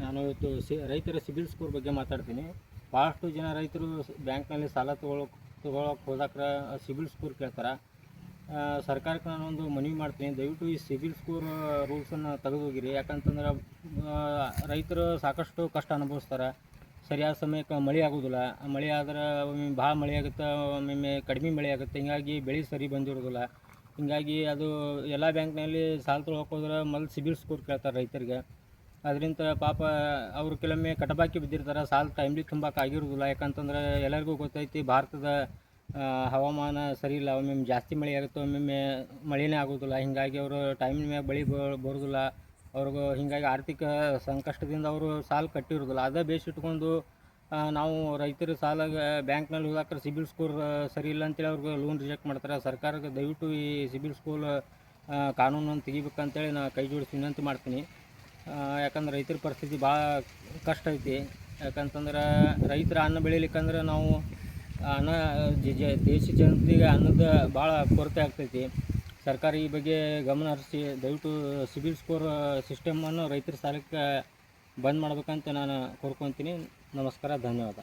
ನಾನು ಇವತ್ತು ರೈತರ ಸಿಬಿಲ್ ಸ್ಕೋರ್ ಬಗ್ಗೆ ಮಾತಾಡ್ತೀನಿ. ಭಾಳಷ್ಟು ಜನ ರೈತರು ಬ್ಯಾಂಕ್ನಲ್ಲಿ ಸಾಲ ತೊಗೊಳಕ್ಕೆ ಹೋದಾಗ ಸಿಬಿಲ್ ಸ್ಕೋರ್ ಕೇಳ್ತಾರೆ. ಸರ್ಕಾರಕ್ಕೆ ನಾನೊಂದು ಮನವಿ ಮಾಡ್ತೀನಿ, ದಯವಿಟ್ಟು ಈ ಸಿಬಿಲ್ ಸ್ಕೋರ್ ರೂಲ್ಸನ್ನು ತೆಗೆದೋಗಿರಿ. ಯಾಕಂತಂದ್ರೆ ರೈತರು ಸಾಕಷ್ಟು ಕಷ್ಟ ಅನುಭವಿಸ್ತಾರೆ. ಸರಿಯಾದ ಸಮಯಕ್ಕೆ ಮಳೆ ಆಗೋದಿಲ್ಲ. ಮಳೆ ಆದ್ರೆ ಒಮ್ಮೆ ಭಾಳ ಮಳೆ ಆಗುತ್ತೆ, ಒಮ್ಮೊಮ್ಮೆ ಕಡಿಮೆ ಮಳೆ ಆಗುತ್ತೆ. ಹೀಗಾಗಿ ಬೆಳೆ ಸರಿ ಬಂದಿರೋದಿಲ್ಲ. ಹೀಗಾಗಿ ಅದು ಎಲ್ಲ ಬ್ಯಾಂಕ್ನಲ್ಲಿ ಸಾಲ ತೊಗೊಳಕ್ಕೆ ಹೋದ್ರೆ ಮೊದಲು ಸಿಬಿಲ್ ಸ್ಕೋರ್ ಕೇಳ್ತಾರೆ ರೈತರಿಗೆ. ಅದರಿಂದ ಪಾಪ ಅವರು ಕೆಲವೊಮ್ಮೆ ಕಟಬಾಕಿ ಬಿದ್ದಿರ್ತಾರೆ, ಸಾಲ ಟೈಮ್ಲಿ ತುಂಬಕ್ಕೆ ಆಗಿರೋದಿಲ್ಲ. ಯಾಕಂತಂದ್ರೆ ಎಲ್ಲರಿಗೂ ಗೊತ್ತೈತಿ ಭಾರತದ ಹವಾಮಾನ ಸರಿ ಇಲ್ಲ. ಒಮ್ಮೊಮ್ಮೆ ಜಾಸ್ತಿ ಮಳೆ ಆಗುತ್ತೆ, ಒಮ್ಮೊಮ್ಮೆ ಮಳೆನೇ ಆಗೋದಿಲ್ಲ. ಹೀಗಾಗಿ ಅವರು ಟೈಮಿನ ಮ್ಯಾಗ ಬೆಳೆ ಬರೋದಿಲ್ಲ. ಅವ್ರಿಗೂ ಹೀಗಾಗಿ ಆರ್ಥಿಕ ಸಂಕಷ್ಟದಿಂದ ಅವರು ಸಾಲ ಕಟ್ಟಿರೋದಿಲ್ಲ. ಅದೇ ಬೇಸ್ ಇಟ್ಕೊಂಡು ನಾವು ರೈತರ ಸಾಲ ಬ್ಯಾಂಕ್ನಲ್ಲಿ ಹೋದಾಕ್ರೆ ಸಿಬಿಲ್ ಸ್ಕೋರ್ ಸರಿ ಇಲ್ಲ ಅಂತೇಳಿ ಅವ್ರಿಗೆ ಲೋನ್ ರಿಜೆಕ್ಟ್ ಮಾಡ್ತಾರೆ. ಸರ್ಕಾರಕ್ಕೆ ದಯವಿಟ್ಟು ಈ ಸಿಬಿಲ್ ಸ್ಕೋರ್ ಕಾನೂನನ್ನು ತೆಗಿಬೇಕಂತೇಳಿ ನಾನು ಕೈ ಜೋಡಿಸಿ ವಿನಂತಿ ಮಾಡ್ತೀನಿ. ಯಾಕಂದ್ರೆ ರೈತರ ಪರಿಸ್ಥಿತಿ ಭಾಳ ಕಷ್ಟ ಐತಿ. ಯಾಕಂತಂದ್ರೆ ರೈತರ ಅನ್ನ ಬೆಳಿಲಿಕ್ಕಂದ್ರೆ ನಾವು ಅನ್ನ ದೇಶ ಜನತೆಗೆ ಅನ್ನದ ಭಾಳ ಕೊರತೆ ಆಗ್ತೈತಿ. ಸರ್ಕಾರ ಈ ಬಗ್ಗೆ ಗಮನ ಹರಿಸಿ ದಯವಿಟ್ಟು ಸಿಬಿಲ್ ಸ್ಕೋರ್ ಸಿಸ್ಟಮನ್ನು ರೈತರ ಸಾಲಕ್ಕೆ ಬಂದ್ ಮಾಡ್ಬೇಕಂತ ನಾನು ಕೋರ್ಕೊತೀನಿ. ನಮಸ್ಕಾರ, ಧನ್ಯವಾದ.